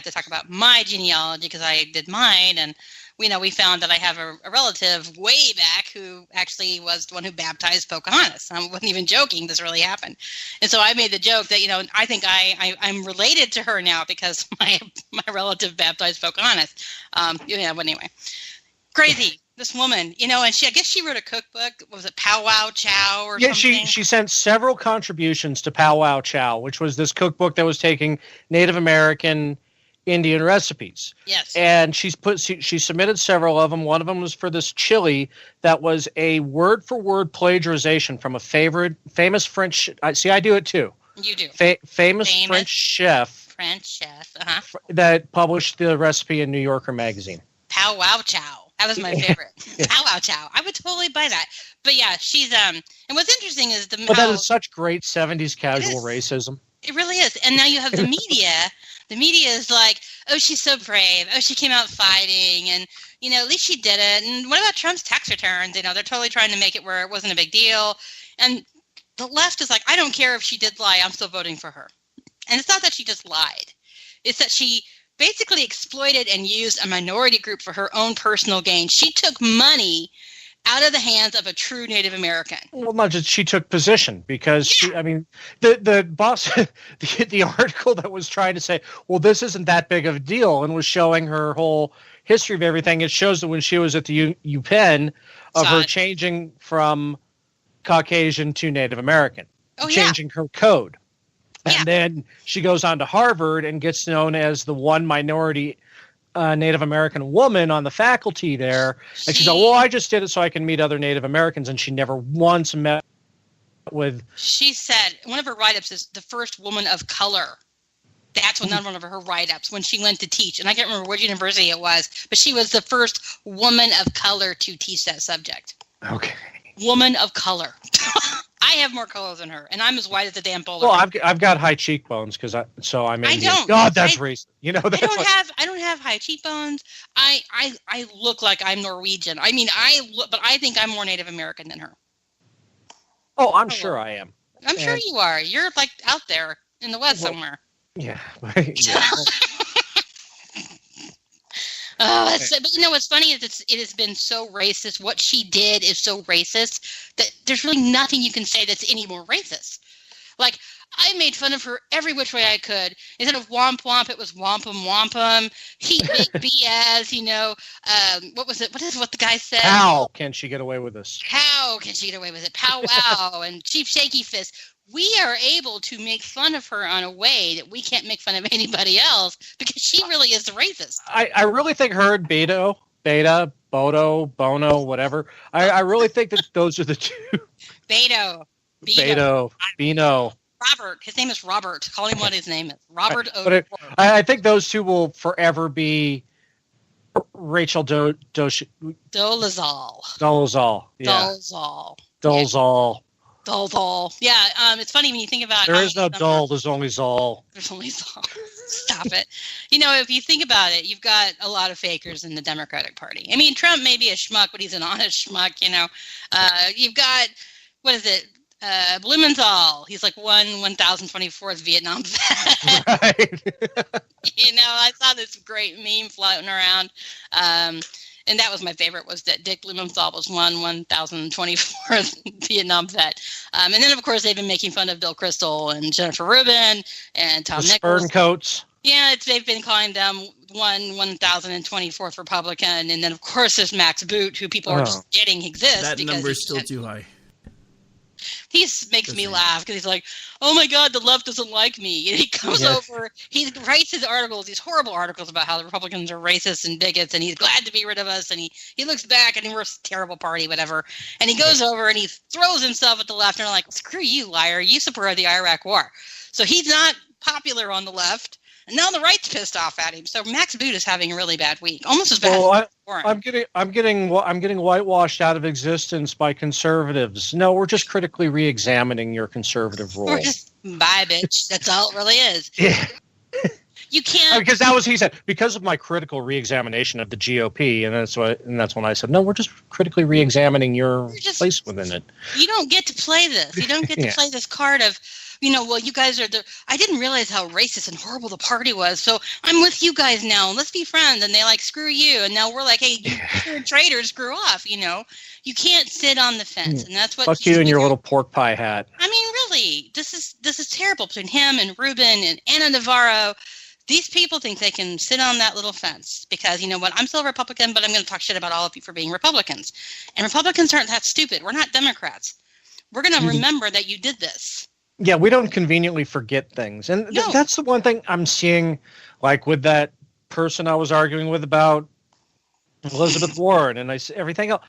to talk about my genealogy because I did mine, and we found that I have a relative way back who actually was the one who baptized Pocahontas. I wasn't even joking. This really happened. And so I made the joke that, I think I'm related to her now because my relative baptized Pocahontas. But anyway, crazy. This woman, and I guess she wrote a cookbook. Was it Pow Wow Chow or something? Yeah, she sent several contributions to Pow Wow Chow, which was this cookbook that was taking Native American Indian recipes. Yes. And she submitted several of them. One of them was for this chili that was a word-for-word plagiarization from a famous French. See, I do it too. You do. Famous French chef. That published the recipe in New Yorker magazine. Pow Wow Chow. That was my favorite. Pow Wow Chow. I would totally buy that. But yeah, she's and what's interesting is that is such great 70s casual racism. It really is. And now you have the media. The media is like, oh, she's so brave. Oh, she came out fighting, and at least she did it. And what about Trump's tax returns? They're totally trying to make it where it wasn't a big deal. And the left is like, I don't care if she did lie. I'm still voting for her. And it's not that she just lied. It's that she basically exploited and used a minority group for her own personal gain. She took money out of the hands of a true Native American. Well, not just she took position because the boss, the article that was trying to say, well, this isn't that big of a deal, and was showing her whole history of everything. It shows that when she was at the UPenn of her changing from Caucasian to Native American, changing her code. And then she goes on to Harvard and gets known as the one minority Native American woman on the faculty there. And she's like, well, I just did it so I can meet other Native Americans. And she never once met with. She said one of her write-ups is the first woman of color. That's one of her write-ups when she went to teach. And I can't remember what university it was, but she was the first woman of color to teach that subject. Okay. Woman of color. I have more color than her, and I'm as white as the damn polar. Well, I've got high cheekbones because I'm Indian. I don't. God, that's racist. I don't have high cheekbones. I look like I'm Norwegian. I mean, but I think I'm more Native American than her. Oh, I'm sure I am. I'm sure you are. You're like out there in the West somewhere. Yeah. But what's funny is it has been so racist. What she did is so racist that there's really nothing you can say that's any more racist. Like, I made fun of her every which way I could. Instead of womp womp, it was wampum wampum. He big BS, what was it? What the guy said? How can she get away with this? How can she get away with it? Pow wow and cheap shaky fist. We are able to make fun of her on a way that we can't make fun of anybody else because she really is the racist. I really think her and Beta, Bodo, Bono, whatever. I really think that those are the two. Beto, Bino. Robert. His name is Robert. Call him what his name is. Robert I think those two will forever be Rachel Dolezal. Dolezal. Yeah, it's funny when you think about there is no Dole, there's only Zol. There's only Zol. Stop it. If you think about it, you've got a lot of fakers in the Democratic Party. I mean, Trump may be a schmuck, but he's an honest schmuck, You've got, what is it? Blumenthal. He's like 1024th Vietnam vet. Right. I saw this great meme floating around. And that was my favorite, was that Dick Blumenthal was 1024th Vietnam vet. And then, of course, they've been making fun of Bill Kristol and Jennifer Rubin and Tom Nichols. Spurncoats. Yeah, they've been calling them 1024th Republican. And then, of course, there's Max Boot, who people are just getting exists. That number's still too high. He makes me laugh because he's like, oh my God, the left doesn't like me. And he comes over, he writes his articles, these horrible articles about how the Republicans are racist and bigots, and he's glad to be rid of us. And he looks back and we're a terrible party, whatever. And he goes over and he throws himself at the left, and they're like, screw you, liar. You supported the Iraq War. So he's not popular on the left. And now the right's pissed off at him. So Max Boot is having a really bad week, almost as bad as Warren. I'm getting whitewashed out of existence by conservatives. No, we're just critically re-examining your conservative role. We're just bye, bitch. That's all it really is. Yeah. You can't because that was he said because of my critical re-examination of the GOP, and that's when I said no, we're just critically re-examining your place within it. You don't get to play this. You don't get to play this card of. You guys are I didn't realize how racist and horrible the party was, so I'm with you guys now. Let's be friends. And they like, screw you. And now we're like, hey, you're traitors, screw off. You can't sit on the fence. And that's what. Fuck you and your little pork pie hat. I mean, really, this is terrible between him and Rubin and Ana Navarro. These people think they can sit on that little fence because, you know what, I'm still a Republican, but I'm going to talk shit about all of you for being Republicans. And Republicans aren't that stupid. We're not Democrats. We're going to remember that you did this. Yeah, we don't conveniently forget things. And that's the one thing I'm seeing, like with that person I was arguing with about Elizabeth Warren and everything else.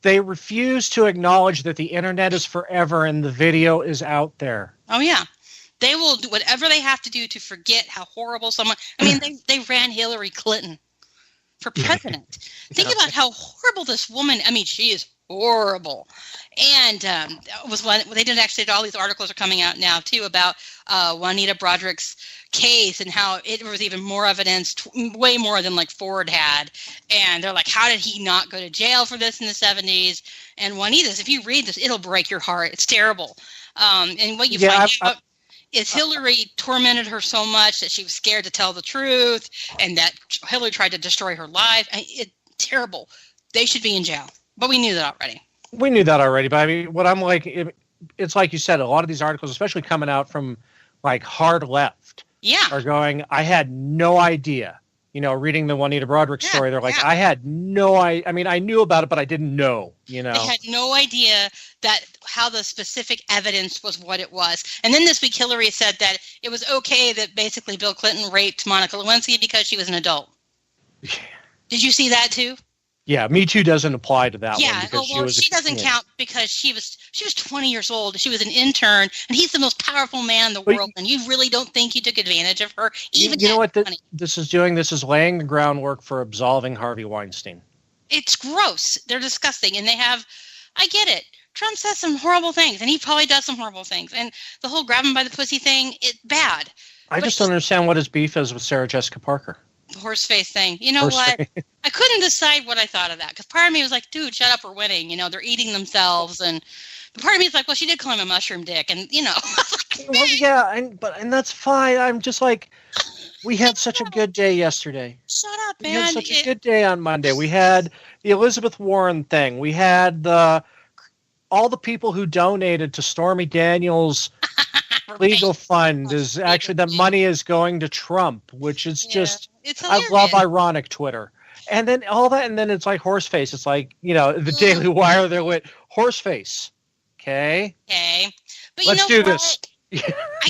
They refuse to acknowledge that the internet is forever and the video is out there. Oh, yeah. They will do whatever they have to do to forget how horrible someone. I mean, they ran Hillary Clinton for president. Think about how horrible this woman. I mean, she is horrible. And was one they did actually. All these articles are coming out now too about Juanita Broderick's case and how it was even more evidence, way more than like Ford had. And they're like, how did he not go to jail for this in the 70s? And Juanita's, if you read this, it'll break your heart. It's terrible. And what you find out is Hillary tormented her so much that she was scared to tell the truth, and that Hillary tried to destroy her life. It's terrible. They should be in jail. But we knew that already. We knew that already. But I mean, what I'm like, it's like you said, a lot of these articles, especially coming out from like hard left, are going, I had no idea. You know, reading the Juanita Broderick story, they're like, I had no idea. I mean, I knew about it, but I didn't know, you know. They had no idea that how the specific evidence was what it was. And then this week, Hillary said that it was okay that basically Bill Clinton raped Monica Lewinsky because she was an adult. Yeah. Did you see that too? Yeah, Me Too doesn't apply to that one. Yeah, she doesn't count because she was 20 years old. She was an intern, and he's the most powerful man in the world, and you really don't think he took advantage of her? Even you know what this is doing? This is laying the groundwork for absolving Harvey Weinstein. It's gross. They're disgusting, and they have – I get it. Trump says some horrible things, and he probably does some horrible things. And the whole grab him by the pussy thing, it's bad. I just don't understand what his beef is with Sarah Jessica Parker. The horse face thing. You know what? I couldn't decide what I thought of that because part of me was like, dude, shut up, we're winning. You know, they're eating themselves. And but part of me is like, well, she did call him a mushroom dick. And, you know. Well, yeah, and that's fine. I'm just like, we had such a good day yesterday. Shut up, man. We had such a good day on Monday. We had the Elizabeth Warren thing. We had all the people who donated to Stormy Daniels' legal fund is actually the money is going to Trump, which is just I love ironic Twitter. And then all that, and then it's like Horseface. It's like, the Daily Wire, they're with Horseface. Okay. But let's do this. I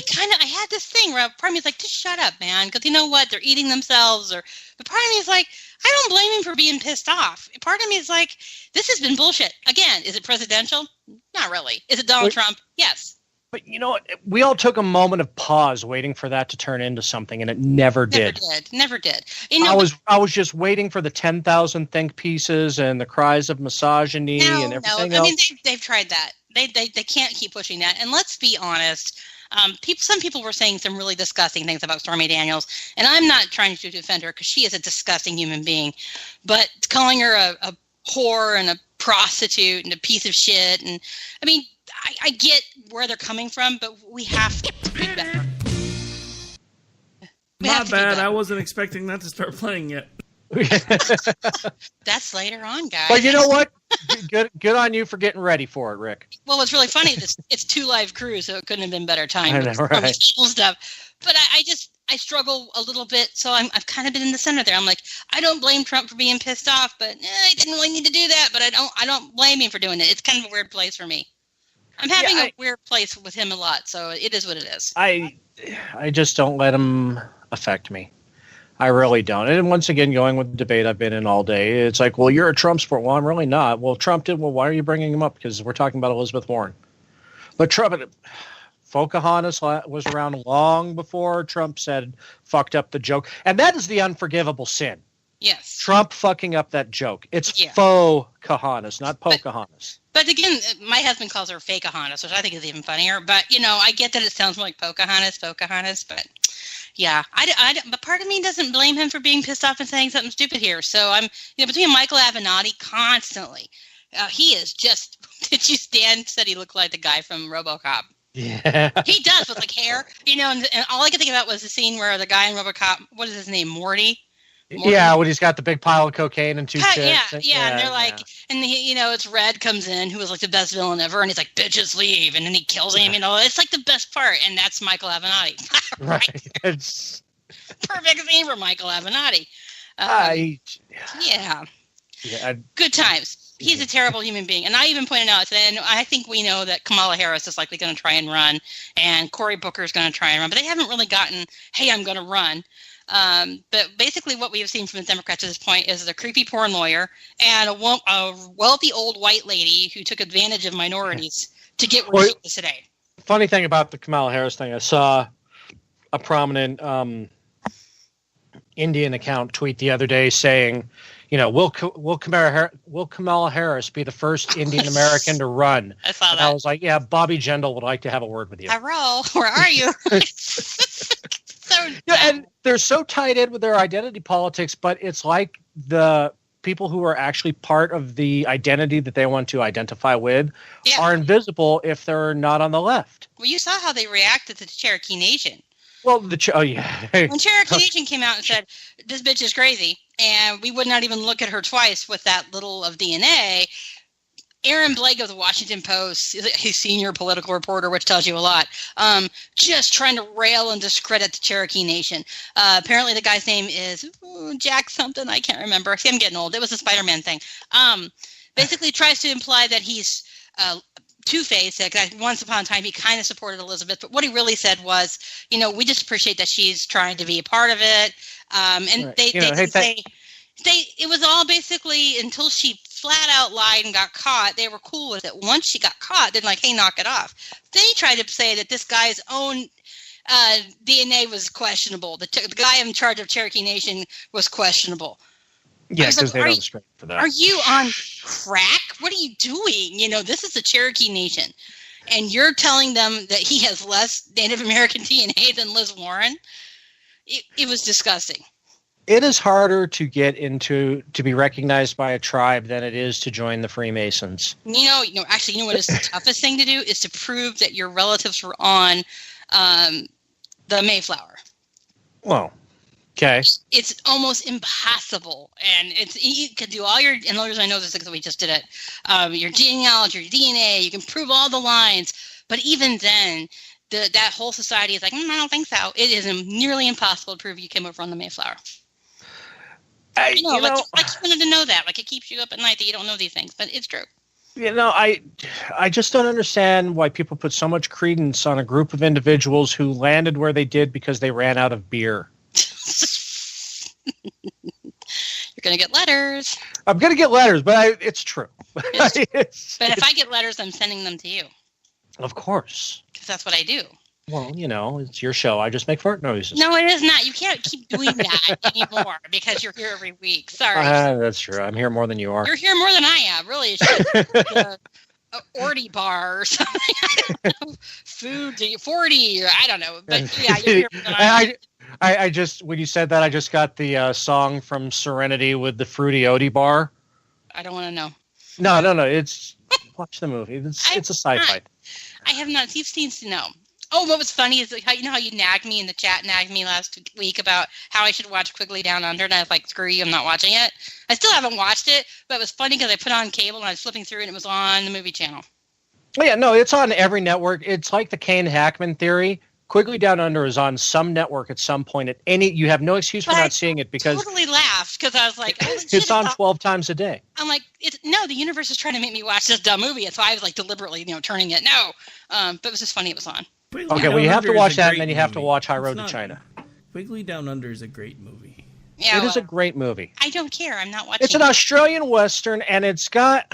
had this thing where part of me is like, just shut up, man. Because you know what? They're eating themselves. But part of me is like, I don't blame him for being pissed off. Part of me is like, this has been bullshit. Again, is it presidential? Not really. Is it Donald Trump? Yes. But you know what? We all took a moment of pause waiting for that to turn into something, and it never did. Never did. I was just waiting for the 10,000 think pieces and the cries of misogyny and everything else. I mean, they've tried that. They can't keep pushing that. And let's be honest. Some people were saying some really disgusting things about Stormy Daniels, and I'm not trying to defend her because she is a disgusting human being. But calling her a whore and a prostitute and a piece of shit, and I mean, I get where they're coming from, but we have to do better. Not bad. I wasn't expecting that to start playing yet. That's later on, guys. But you know what? Good on you for getting ready for it, Rick. Well, what's really funny is it's 2 live crews, so it couldn't have been better time. I know, right? Stuff. But I struggle a little bit, so I've kind of been in the center there. I'm like, I don't blame Trump for being pissed off, but I didn't really need to do that. But I don't blame him for doing it. It's kind of a weird place for me. I'm having a weird place with him a lot, so it is what it is. I just don't let him affect me. I really don't. And once again, going with the debate I've been in all day, it's like, well, you're a Trump supporter. Well, I'm really not. Well, Trump did. Well, why are you bringing him up? Because we're talking about Elizabeth Warren. But Trump, Pocahontas was around long before Trump said, fucked up the joke. And that is the unforgivable sin. Yes. Trump fucking up that joke. It's Pocahontas, not Pocahontas. But again, my husband calls her Fakeahontas, which I think is even funnier. But, I get that it sounds more like Pocahontas, but yeah. But part of me doesn't blame him for being pissed off and saying something stupid here. So I'm, between Michael Avenatti constantly, he is just, did you said he looked like the guy from RoboCop? Yeah. He does with like hair, and all I could think about was the scene where the guy in RoboCop, what is his name, Morty? Yeah, when he's got the big pile of cocaine and 2 chicks. Yeah, and they're like, and it's Red comes in, who was like the best villain ever, and he's like, bitches leave, and then he kills him, it's like the best part, and that's Michael Avenatti. Right. It's perfect scene for Michael Avenatti. Good times. He's a terrible human being, and I even pointed out today, and I think we know that Kamala Harris is likely going to try and run, and Cory Booker is going to try and run, but they haven't really gotten, hey, I'm going to run. But basically what we have seen from the Democrats at this point is a creepy porn lawyer and a wealthy old white lady who took advantage of minorities to get where she is today. Funny thing about the Kamala Harris thing, I saw a prominent Indian account tweet the other day saying, will Kamala Harris be the first Indian American to run? I saw that. I was like, yeah, Bobby Jindal would like to have a word with you. Hello, where are you? And they're so tied in with their identity politics, but it's like the people who are actually part of the identity that they want to identify with are invisible if they're not on the left. Well, you saw how they reacted to the Cherokee Nation. Well, when Cherokee Nation came out and said, this bitch is crazy, and we would not even look at her twice with that little of DNA, Aaron Blake of the Washington Post, his senior political reporter, which tells you a lot, just trying to rail and discredit the Cherokee Nation. Apparently the guy's name is Jack something. I can't remember. See, I'm getting old. It was a Spider-Man thing. Basically tries to imply that he's two-faced. Like, once upon a time, he kind of supported Elizabeth. But what he really said was, we just appreciate that she's trying to be a part of it. And right. They didn't say... it was all basically until she flat out lied and got caught, they were cool with it. Once she got caught, they're like, hey, knock it off. Then he tried to say that this guy's own DNA was questionable. The guy in charge of Cherokee Nation was questionable. Yeah, because they don't script for that. Are you on crack? What are you doing? This is the Cherokee Nation. And you're telling them that he has less Native American DNA than Liz Warren? It was disgusting. It is harder to get to be recognized by a tribe than it is to join the Freemasons. Actually, what is the toughest thing to do is to prove that your relatives were on the Mayflower. Well, okay. It's almost impossible, and you can do all your, and I know this because we just did it, your genealogy, your DNA, you can prove all the lines, but even then, that whole society is like, I don't think so. It is nearly impossible to prove you came over on the Mayflower. Like you wanted to know that. Like, it keeps you up at night that you don't know these things, but it's true. I just don't understand why people put so much credence on a group of individuals who landed where they did because they ran out of beer. You're going to get letters. I'm going to get letters, but it's true. But if I get letters, I'm sending them to you. Of course. Because that's what I do. Well, it's your show. I just make fart noises. No, it is not. You can't keep doing that anymore because you're here every week. Sorry. That's true. I'm here more than you are. You're here more than I am. Really, it should be a Orty bar or something. Food 40 or I don't know. But yeah, you're here more than I am. I just, when you said that, I just got the song from Serenity with the Fruity Odie bar. I don't want to know. No. It's watch the movie. It's a sci-fi. I have not. You've seen no. Oh, what was funny is how you nagged me in the chat, nagged me last week about how I should watch Quigley Down Under, and I was like, screw you, I'm not watching it. I still haven't watched it, but it was funny because I put on cable and I was flipping through and it was on the movie channel. Oh, yeah, no, it's on every network. It's like the Kane Hackman theory. Quigley Down Under is on some network at some point. You have no excuse for not seeing it because I totally laughed because I was like, oh, it's on 12 times a day. I'm like, the universe is trying to make me watch this dumb movie, and so I was like deliberately, turning it. No, but it was just funny. It was on. Okay, well, you have to watch that, and then you have to watch High Road to China. Quigley Down Under is a great movie. Yeah, it is a great movie. I don't care. I'm not watching. It's an Australian Western, and it's got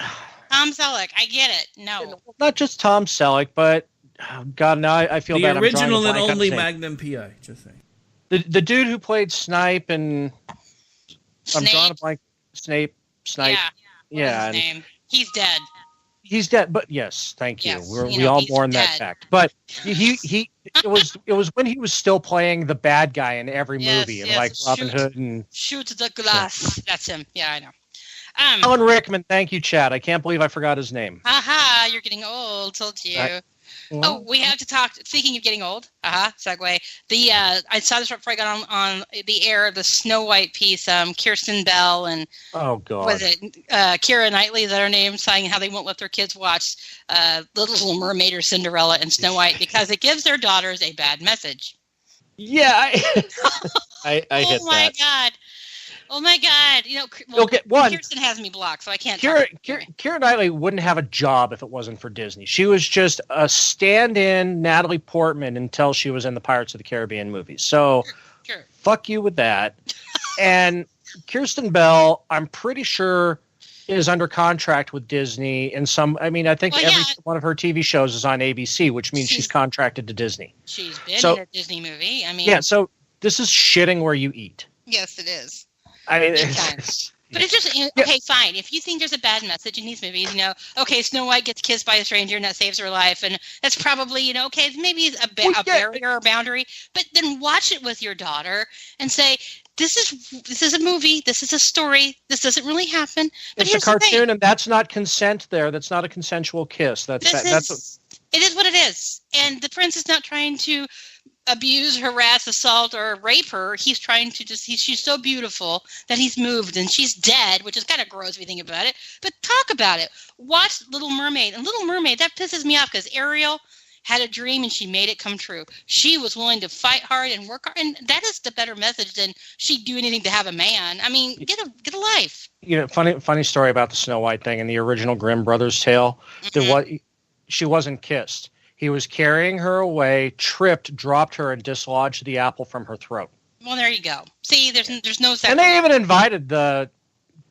Tom Selleck. I get it. No, not just Tom Selleck, but God, now I feel bad. The original and only Magnum P.I. Just saying. The dude who played Snipe and I'm drawing a blank. Snipe. Yeah. His name? He's dead. He's dead, but yes, thank you. Yes, we all mourn that fact. But it was when he was still playing the bad guy in every movie, and like Robin Hood and Shoot the Glass. Yeah. That's him. Yeah, I know. Alan Rickman, thank you, Chad. I can't believe I forgot his name. Aha, you're getting old. Told you. We have to talk. Speaking of getting old, segue. I saw this right before I got on the air. The Snow White piece. Kirsten Bell and was it Keira Knightley? Is that her name? Saying how they won't let their kids watch Little Mermaid or Cinderella and Snow White because it gives their daughters a bad message. Yeah, I hit that. Oh my God! Kirsten has me blocked, so I can't. Keira Knightley wouldn't have a job if it wasn't for Disney. She was just a stand-in Natalie Portman until she was in the Pirates of the Caribbean movies. So, fuck you with that. And Kirsten Bell, I'm pretty sure, is under contract with Disney in some. I mean, I think every one of her TV shows is on ABC, which means she's contracted to Disney. She's been in a Disney movie. I mean, So this is shitting where you eat. Yes, it is. I mean, but it's just okay. Fine, if you think there's a bad message in these movies, okay, Snow White gets kissed by a stranger and that saves her life, and that's probably okay, maybe a barrier or boundary. But then watch it with your daughter and say, "This is a movie. This is a story. This doesn't really happen." But it's a cartoon, and that's not consent. That's not a consensual kiss. It is what it is, and the prince is not trying to abuse, harass, assault, or rape her. He's trying to she's so beautiful that he's moved, and she's dead, which is kind of gross if you think about it. But talk about it. Watch Little Mermaid. And Little Mermaid, that pisses me off because Ariel had a dream and she made it come true. She was willing to fight hard and work hard, and that is the better message than she'd do anything to have a man. I mean, get a life. Funny story about the Snow White thing in the original Grimm Brothers tale. Mm-hmm. She wasn't kissed. He was carrying her away, tripped, dropped her, and dislodged the apple from her throat. Well, there you go. See, there's no second. And they even invited the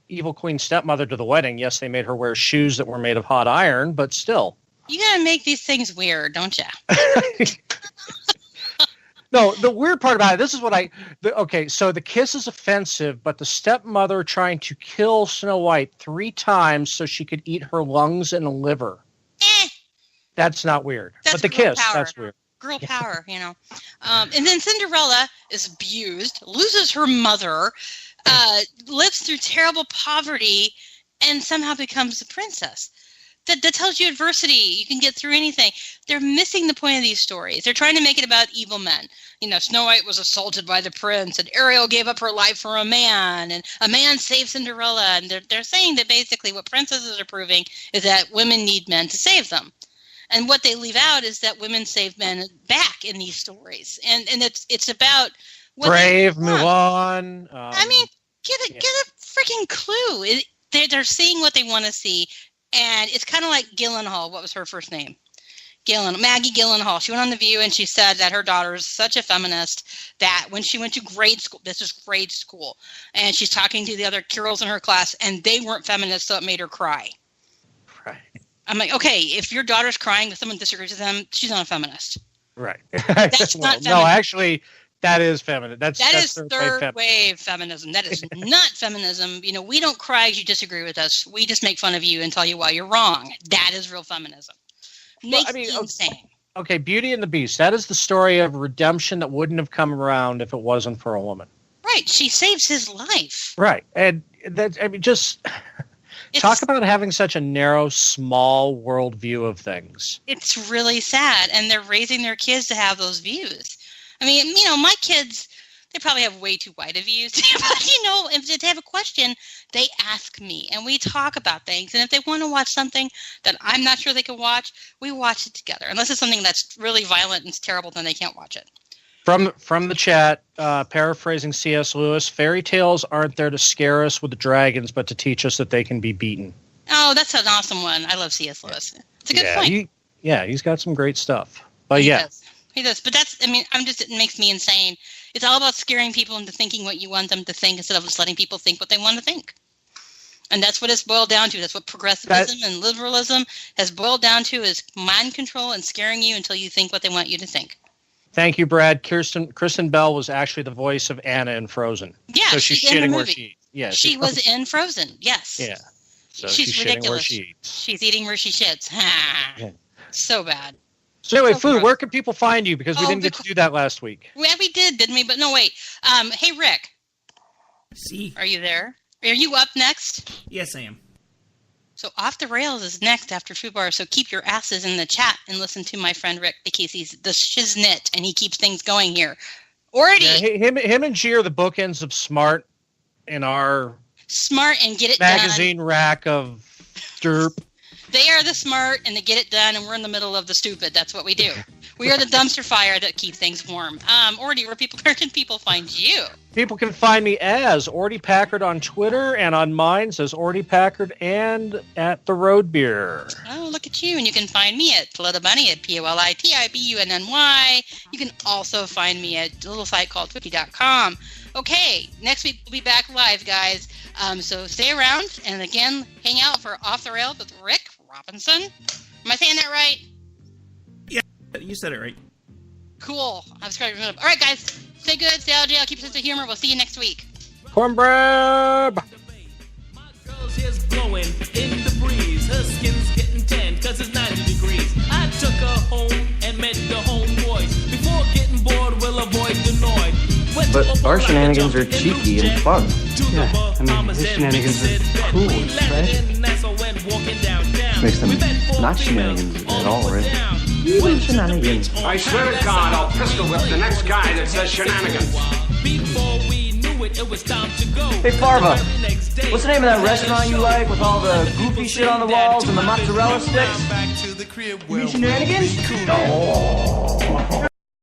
evil queen stepmother to the wedding. Yes, they made her wear shoes that were made of hot iron, but still. You gotta make these things weird, don't you? No, the weird part about it, this is what so the kiss is offensive, but the stepmother trying to kill Snow White 3 times so she could eat her lungs and liver. That's not weird. But the kiss, that's weird. Girl power, And then Cinderella is abused, loses her mother, lives through terrible poverty, and somehow becomes a princess. That tells you adversity. You can get through anything. They're missing the point of these stories. They're trying to make it about evil men. Snow White was assaulted by the prince, and Ariel gave up her life for a man, and a man saved Cinderella. And they're saying that basically what princesses are proving is that women need men to save them. And what they leave out is that women save men back in these stories. And it's about Brave, move on. I mean, get a freaking clue. They're seeing what they want to see. And it's kind of like Gyllenhaal. What was her first name? Maggie Gyllenhaal. She went on The View and she said that her daughter is such a feminist that when she went to grade school, this is grade school, and she's talking to the other girls in her class, and they weren't feminists, so it made her cry. Right. I'm like, okay, if your daughter's crying because someone disagrees with them, she's not a feminist. Right. That's not feminist. No, actually, that is feminist. That's third wave feminism. That is not feminism. You know, we don't cry as you disagree with us. We just make fun of you and tell you why you're wrong. That is real feminism. Makes me insane. Okay, Beauty and the Beast. That is the story of redemption that wouldn't have come around if it wasn't for a woman. Right. She saves his life. Right. And that, I mean, just talk about having such a narrow, small worldview of things. It's really sad. And they're raising their kids to have those views. I mean, you know, my kids, they probably have way too wide of views. But, you know, if they have a question, they ask me. And we talk about things. And if they want to watch something that I'm not sure they can watch, we watch it together. Unless it's something that's really violent and terrible, then they can't watch it. From the chat, paraphrasing C.S. Lewis, fairy tales aren't there to scare us with the dragons, but to teach us that they can be beaten. Oh, that's an awesome one. I love C.S. Lewis. It's a good point. He's got some great stuff. But He does. But that's, I mean, it makes me insane. It's all about scaring people into thinking what you want them to think instead of just letting people think what they want to think. And that's what it's boiled down to. That's what progressivism and liberalism has boiled down to, is mind control and scaring you until you think what they want you to think. Thank you, Brad. Kristen Bell was actually the voice of Anna in Frozen. Yeah, so she's shitting where she eats. Yeah, she was in Frozen. Yes. Yeah. So she's ridiculous. Where she eats. She's eating where she shits. Yeah. So bad. So anyway, Food, where can people find you? Because we didn't get to do that last week. Yeah, we did, didn't we? But no, wait. Hey, Rick. See? Are you there? Are you up next? Yes, I am. So Off the Rails is next after FOOBAR, so keep your asses in the chat and listen to my friend Rick, because he's the shiznit and he keeps things going here. Already. Yeah, him and G are the bookends of smart in our smart and get it magazine done. Rack of derp. They are the smart and they get it done, and we're in the middle of the stupid. That's what we do. We are the dumpster fire that keep things warm. Ordy, where can people find you? People can find me as Ordy Packard on Twitter, and on mine says Ordy Packard and at the Road Beer. Oh, look at you. And you can find me at Politibunny at POLITIBUNNY. You can also find me at a little site called Twiki.com. Okay, next week we'll be back live, guys. So stay around, and again, hang out for Off the Rails with Rick Robinson. Am I saying that right? Yeah, you said it right. Cool. I was scratching it up. All right, guys. Stay good. Stay out of jail. Keep a sense of humor. We'll see you next week. Cornbread! My girl's hair's blowing in the breeze. Her skin's getting tan because it's 90 degrees. I took her home and met the homeboys. Before getting bored, we'll avoid the noise. But our shenanigans are cheeky and fun. Yeah, I mean, his shenanigans are cool and tragic. Which makes them not shenanigans at all, right? Even shenanigans. I swear to God, I'll pistol whip the next guy that says shenanigans. Hey, Farva, what's the name of that restaurant you like with all the goofy shit on the walls and the mozzarella sticks? You mean shenanigans? No.